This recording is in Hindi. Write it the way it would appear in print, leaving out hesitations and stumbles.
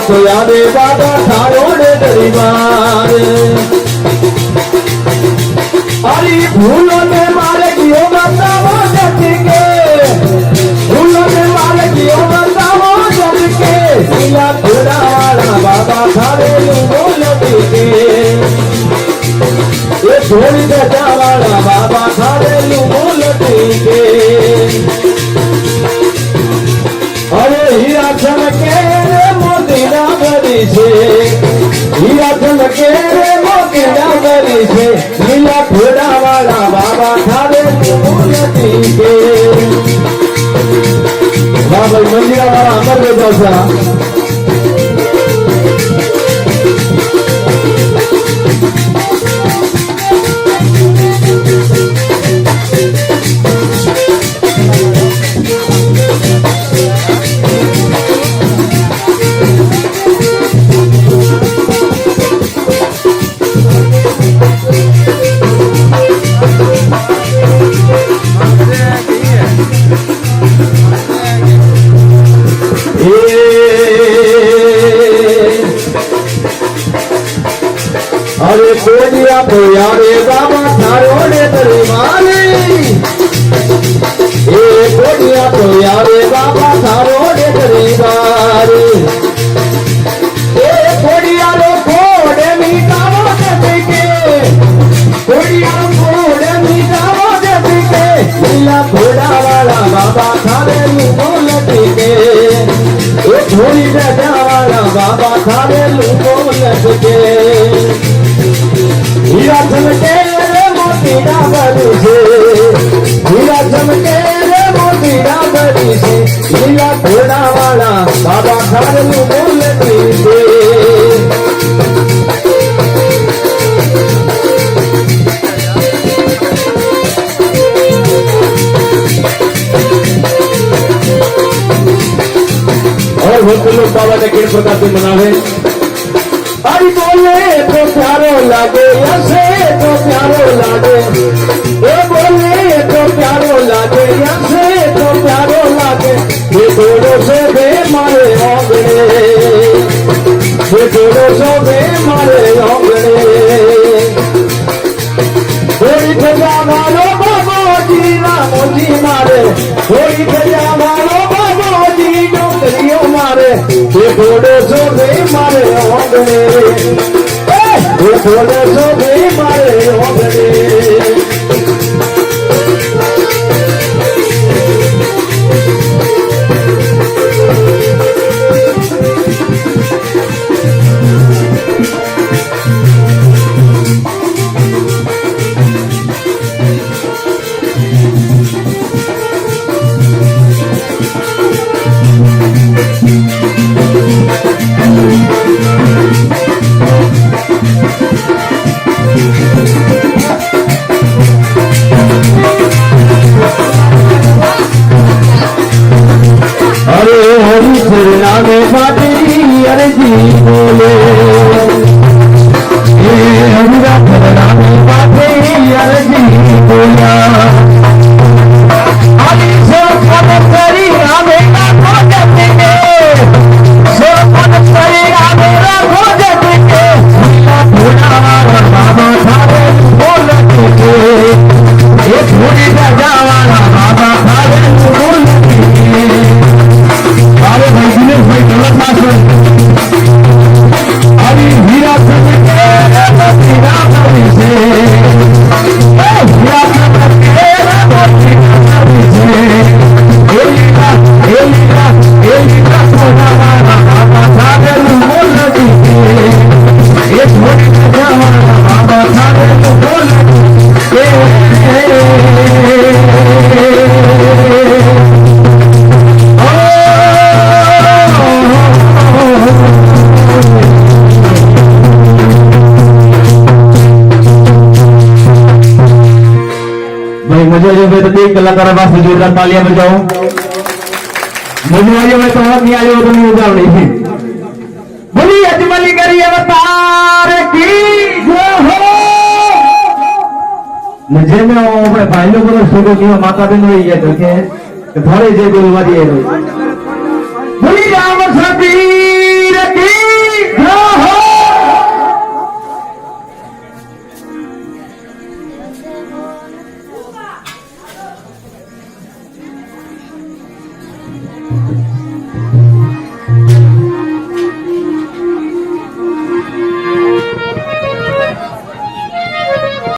तो यादे बाबा थारो ने दरबार अरे भूलो ने मारे कियो बताओ जट के भूलो ने मारे कियो बताओ जट के नीला घोड़ा वाला बाबा थारे बोल के ये थोड़ी गजा वाला बाबा थारे बोल के अरे हीरा चमके रे मोती डाबरी से हीरा चमके रे मोती डाबरी से नीला घोड़ा वाला बाबा थारे मूर्ति के बाबा मंदिरा वाला अमर में जैसा अरे कोडिया तो यारे बाबा थारो ने दरबार ए कोडिया तो यारे बाबा थारो ने दरबार ए कोडिया रो कोडे मीठाओ जैसे के कोडिया रो कोडे मीठाओ जैसे के नीला घोड़ा वाला बाबा थारे बोल के ए थोड़ी गजा वाला बाबा थारे बोल के हीरा चमके रे मोती डाबरी से हीरा चमके रे मोती डाबरी से नीला घोड़ा वाला बाबा थारे बोल के और बहुत लोग बाबा का किस प्रकार से मनावे अरे बोले तो प्यारो लागे ऐसे तो प्यारो लागे ए बोले तो प्यारो लागे ऐसे तो प्यारो लागे ये दोनों से बे मारे ओगड़े ये दोनों से बे मारे ओगड़े कोई भजा मारो बाबा जी रामो जी मारे कोई भजा मारो बाबा जी डोंगरियों मारे ये दोनों से बे मारे ओगड़े ये थोड़े सो भी मारे ओगड़े में बाटी अरे जी बोले हमारा खबरा में बाटी अरे जी बोला अली सो खबर करी हमें ना खोजत के सो खबर करी हमें ना खोजत के भोला बाबा थारे बोलत के ये थोड़ी गजा वाला बाबा थारे बोलत के अरे भाई दिनेश भाई गलत ना सुन अभी हीरा चमके मोती डाबरी से हीरा चमके मोती डाबरी से एलिका सोना वाला बाबा थारे बोलत के ये थोड़ी गजा वाला बाबा थारे बोलत के मुझे जो मैं तो 3 कलाकारों पास जोरदार तालियां बजाऊं मुझे में तो हाथ नहीं आए तो नहीं उजाव नहीं बोली अजमली करी अवतार की जय हो मुझे में अपने भाई लोगों को सुनो कि माता बिन हुई है तो के थोड़े जे बोलवा दिए बोली राम सतीर की